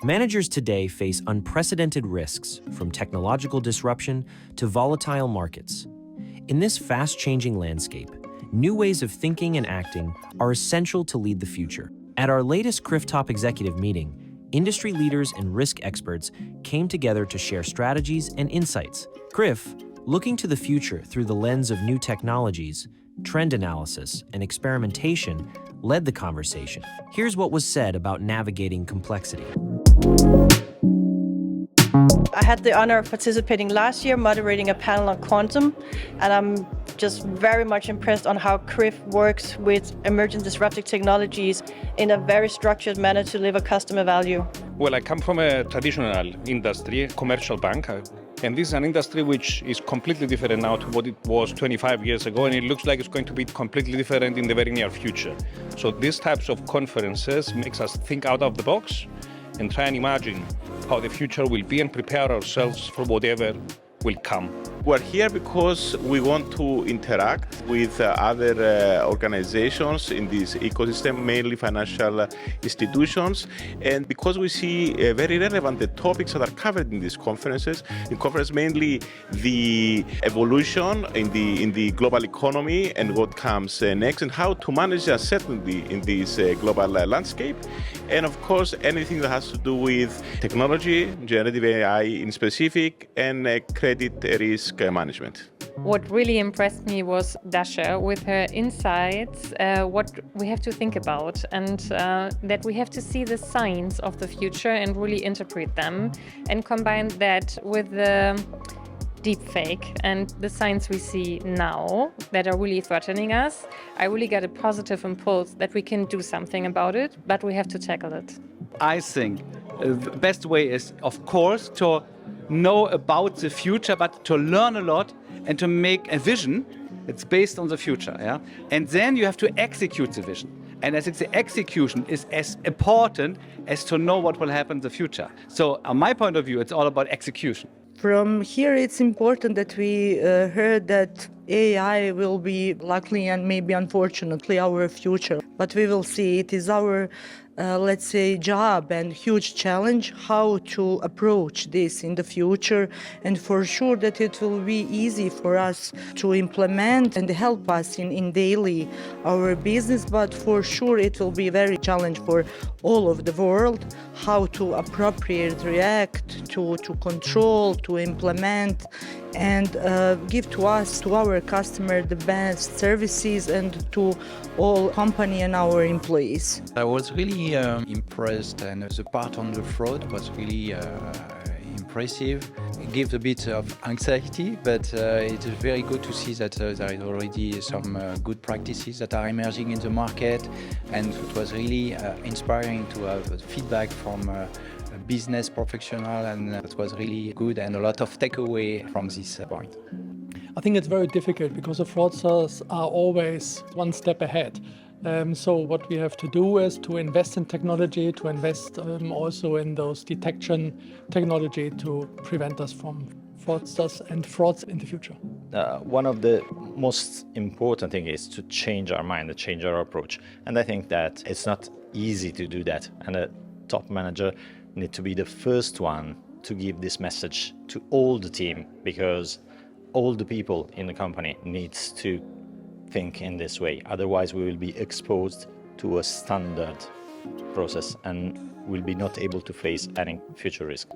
Managers today face unprecedented risks, from technological disruption to volatile markets. In this fast-changing landscape, new ways of thinking and acting are essential to lead the future. At our latest CRIF Top Executive Meeting, industry leaders and risk experts came together to share strategies and insights. CRIF, looking to the future through the lens of new technologies, trend analysis, and experimentation, led the conversation. Here's what was said about navigating complexity. I had the honor of participating last year, moderating a panel on quantum, and I'm just very much impressed on how CRIF works with emerging disruptive technologies in a very structured manner to deliver customer value. Well, I come from a traditional industry, commercial bank, and this is an industry which is completely different now to what it was 25 years ago, and it looks like it's going to be completely different in the very near future. So these types of conferences makes us think out of the box and try and imagine how the future will be and prepare ourselves for whatever will come. We're here because we want to interact with other organizations in this ecosystem, mainly financial institutions, and because we see very relevant the topics that are covered in these conferences. In conference, mainly the evolution in the global economy and what comes next, and how to manage the uncertainty in this global landscape, and of course anything that has to do with technology, generative AI in specific, and credit risk management. What really impressed me was Dasha with her insights, what we have to think about, and that we have to see the signs of the future and really interpret them, and combine that with the deepfake and the signs we see now that are really threatening us. I really got a positive impulse that we can do something about it, but we have to tackle it. I think the best way is, of course, to know about the future, but to learn a lot and to make a vision that's based on the future. Yeah? And then you have to execute the vision. And I think the execution is as important as to know what will happen in the future. So, on my point of view, it's all about execution. From here, it's important that we heard that AI will be, luckily and maybe unfortunately, our future. But we will see. It is our, let's say, job and huge challenge how to approach this in the future. And for sure that it will be easy for us to implement and help us in daily our business. But for sure it will be very challenge for all of the world how to appropriate, react, to control, to implement, and give to us, to our customer, the best services, and to all company and our employees. I was really impressed, and the part on the fraud was really impressive. It gives a bit of anxiety, but it is very good to see that there is already some good practices that are emerging in the market, and it was really inspiring to have feedback from a business professional, and it was really good and a lot of takeaway from this point. I think it's very difficult because the fraudsters are always one step ahead. So what we have to do is to invest in technology, to invest also in those detection technology to prevent us from fraudsters and frauds in the future. One of the most important things is to change our mind, to change our approach. And I think that it's not easy to do that. And a top manager needs to be the first one to give this message to all the team, because all the people in the company needs to think in this way. Otherwise, we will be exposed to a standard process and will be not able to face any future risk.